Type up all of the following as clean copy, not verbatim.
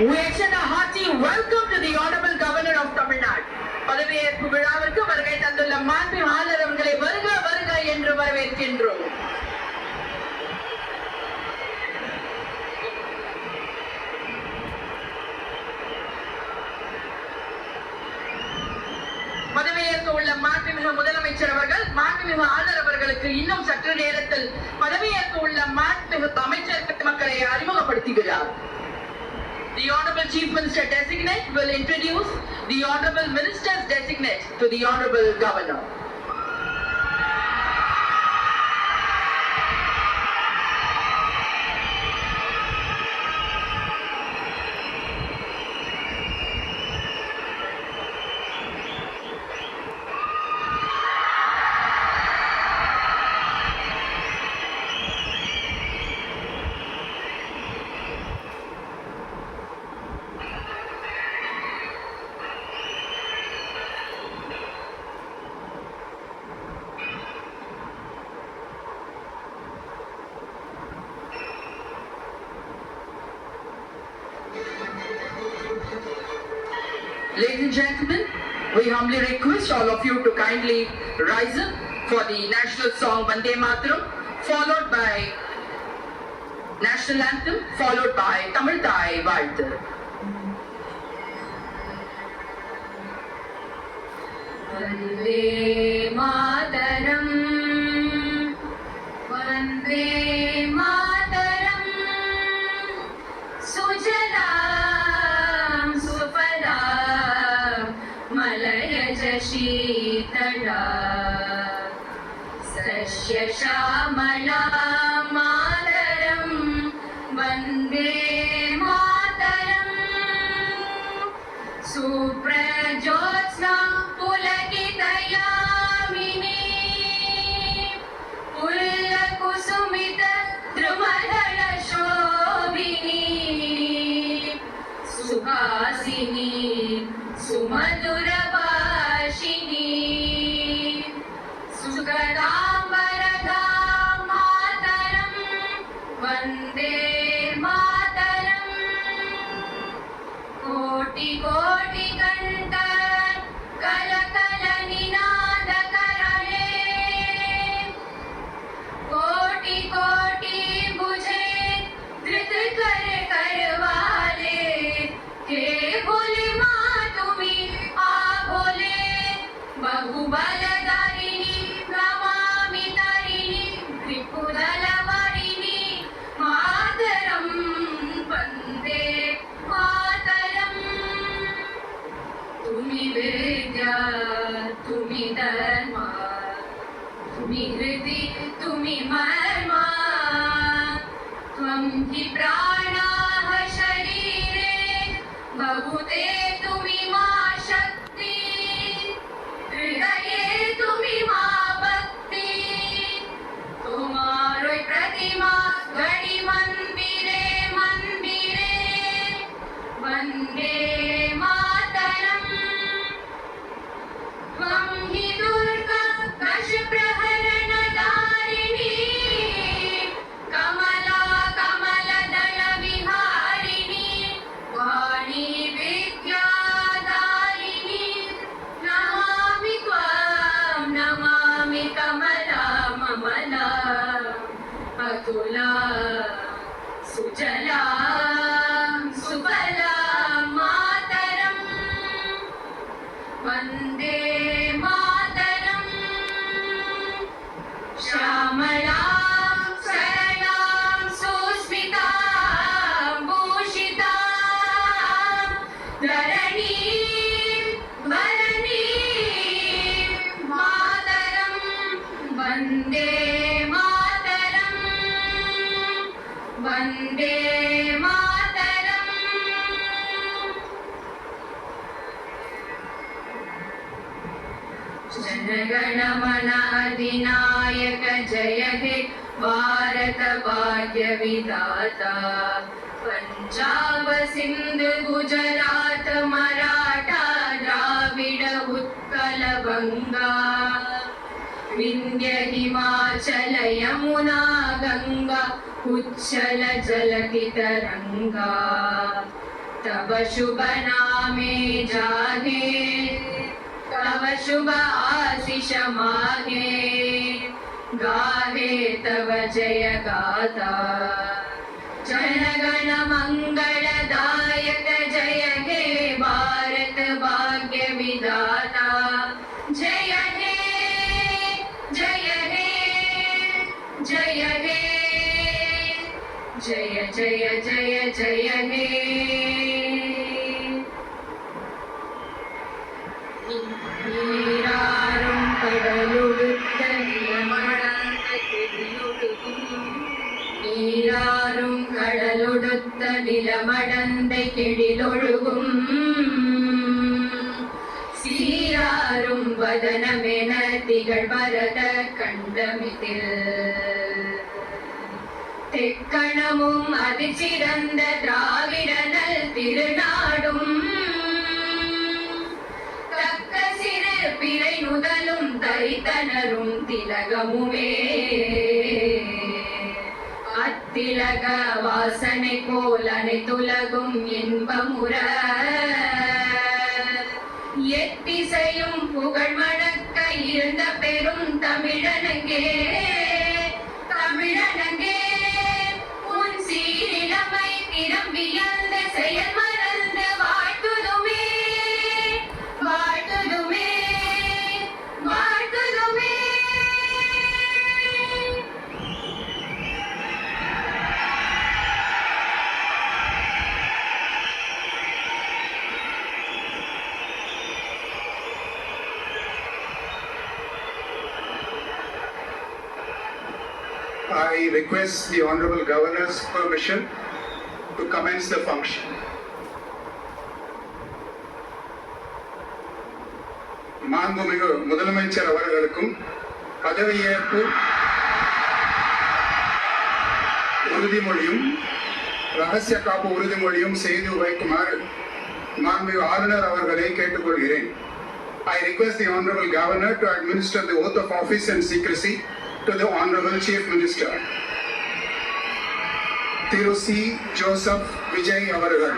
We extend a hearty welcome to the Honorable Governor of Tamil Nadu. பதவியேற்பு விழாவிற்கு வருகை தந்துள்ள மாண்பு ஆளுநர் அவர்களை வருக வருக என்று வரவேற்கின்றோம். பதவியேற்க உள்ள மாண்புமிகு முதலமைச்சர் அவர்கள் மாண்புமிகு ஆளுநர் அவர்களுக்கு இன்னும் சற்று நேரத்தில் பதவியேற்க உள்ள மாண்புமிகு அமைச்சர் மக்களை அறிமுகப்படுத்துகிறார். The Honorable Chief Minister Designate will introduce the Honorable Ministers Designate to the Honorable Governor. Ladies and gentlemen, we humbly request all of you to kindly rise up for the national song Vande Mataram, followed by national anthem, followed by Tamil Thai Vaalthu. Vande Mataram, Vande Mataram, Sujalam Sufalam, Malayaj Sheetala, Sasya Shamala Mataram, Vande Mataram, Suprajotsna Pulakitayamini, Pullakusumita Drumadala Shobhini, Suhasini Sumadura Bashini, Sugadambarada Mataram, Vande Mataram, Koti Koti Ganta Kalakala Ninada Karale, Koti Koti Bujhe Dhrit Kar Karwale, Ke Bole Ma Tumi Abole, Bahubaladarini Namami Tarini, Tripudalavarini Mataram, Vande Mataram. Tumi Vidya, Tumi Dharma, Tumi Hridi, Tumi Marma, Tvam hi Pranaha Sharire, Bahute Tumi Ma Shakti, Hridaye Tumi Ma Bhakti, Tumaroi Pratima Gadi Mandire Mandire, Vande Mataram, Tvam hi Durga Kashapraharana Darini, Kamala Kamala Daya Viharini, Vani Vidya Darini, Namami Tvam, Namami Kamala Mamala, Atula Sujala Subala Mataram, Vande Mataram, Shamalam Saralam Susmitam Bhushitam, Dharanim Bharanim Mataram, Vande Mataram, Vande Mataram. Jana Gana Mana अधिनायक जय हे भारत भाग्य विधाता, पंजाब सिंध गुजरात मराठा द्राविड उत्कल बंगा, विंध्य हिमाचल यमुना गंगा उच्छल जलधि तरंगा, तब शुभ नामे जागे तब शुभ आशीष मागे गाहे तव जय गाथा जनगण मंगलदायक जय हे भारत भाग्य विधाता जय हे जय हे जय हे जय जय जय जय हे நீராறும் கடலுடுத்த நிலமடந்த கெடியொழுகும் நீராறும் கடலுடுத்த நிலமடந்த கெடிலொழுகும் சீராறும் வதனமென திகழ் பரத கண்டமிதில் தெக்கணமும் அதிசிறந்த திராவிடனல் திருநாடும் தக்க சிறு பிறை நுதலும் தரித்தனரும் திலகமுமே அத்திலக வாசனை போல் அனைத்துலகும் இன்பமுற எத்திசையும் புகழ் மணக்க இருந்த பெரும் தமிழனங்கே தமிழனங்கே உன் சீரிழமை திறம் வியந்த செயல் மறந்து வாழ்த்துதுமே வாழ்த்துதுமே வாழ்த்துதுமே I request the Honorable Governor's permission to commence the function. மாண்புமிகு முதலமைச்சர் அவர்களுக்கும் பதவியேற்பு உறுதிமொழியும் ரகசிய காப்பு உறுதிமொழியும் செய்து வைக்குமாறு மாண்புமிகு ஆளுநர் அவர்களை கேட்டுக்கொள்கிறேன். I request the Honorable Governor to administer the oath of office and secrecy to the Honorable Chief Minister. Thiru C. Joseph Vijay அவர்கள்.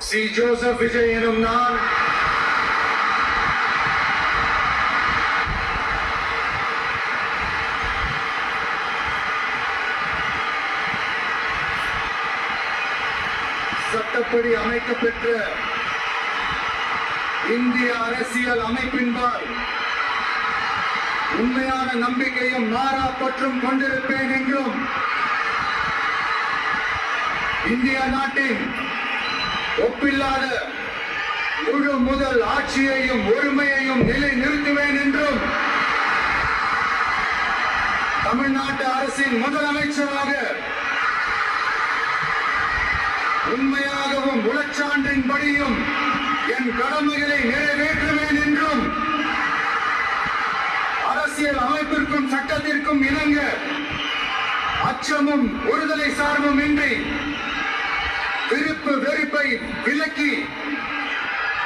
சி ஜோசப் விஜய் எனும் நான் சட்டப்படி அமைக்கப்பெற்ற இந்திய அரசியல் அமைப்பின்பால் உண்மையான நம்பிக்கையும் மாறா பற்றும் கொண்டிருப்பேன் என்றும் இந்திய நாட்டின் ஒப்பில்லாத முழு முதல் ஆட்சியையும் ஒருமையையும் நிலை நிறுத்துவேன் என்றும் தமிழ்நாட்டு அரசின் முதலமைச்சராக உண்மையாகவும் உளச்சான்றின்படியும் என் கடமைகளை நிறைவேற்றுவேன் என்றும் அரசியல் அமைப்பிற்கும் சட்டத்திற்கும் இணங்க அச்சமும் ஒருதலை சார்பும் இன்றி விருப்பு வெறுப்பை விலக்கி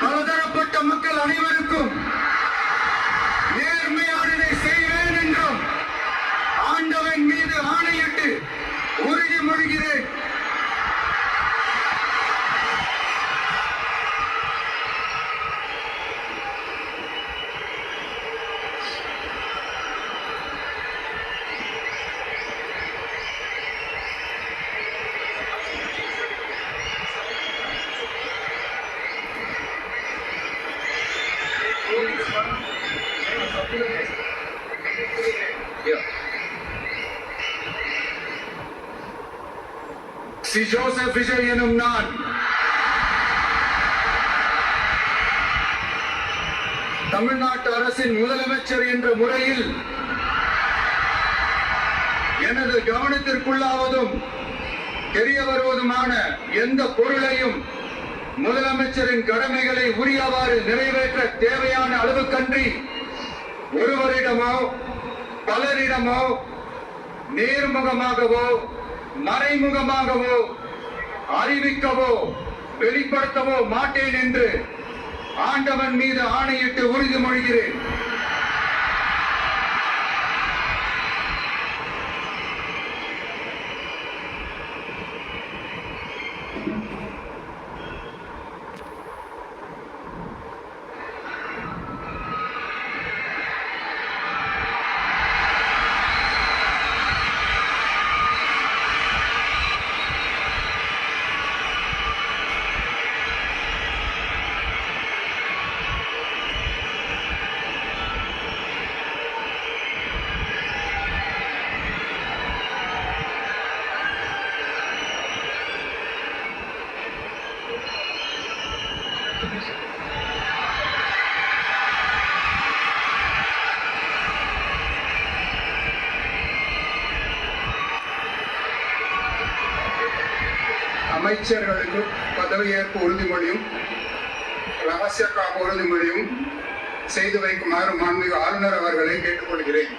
பலதரப்பட்ட மக்கள் அனைவருக்கும் நேர்மையானதை செய்வேன் என்றும் ஆண்டவன் மீது ஆணையிட்டு உறுதிமொழிகிறேன். சி ஜோசப் விஜய் எனும் நான் தமிழ்நாட்டு அரசின் முதலமைச்சர் என்ற முறையில் எனது கவனத்திற்குள்ளாவதும் தெரிய வருவதுமான எந்த பொருளையும் முதலமைச்சரின் கடமைகளை உரியவாறு நிறைவேற்ற தேவையான அளவுக்கன்றி ஒருவரிடமோ பலரிடமோ நேர்முகமாகவோ மறைமுகமாகவோ அறிவிக்கவோ வெளிப்படுத்தவோ மாட்டேன் என்று ஆண்டவன் மீது ஆணையிட்டு உறுதிமொழிகிறேன். அமைச்சர்களுக்கு பதவியேற்பு உறுதிமொழியும் ரகசிய காப்பு உறுதிமொழியும் செய்து வைக்குமாறு மாண்புமிகு ஆளுநர் அவர்களை கேட்டுக்கொள்கிறேன்.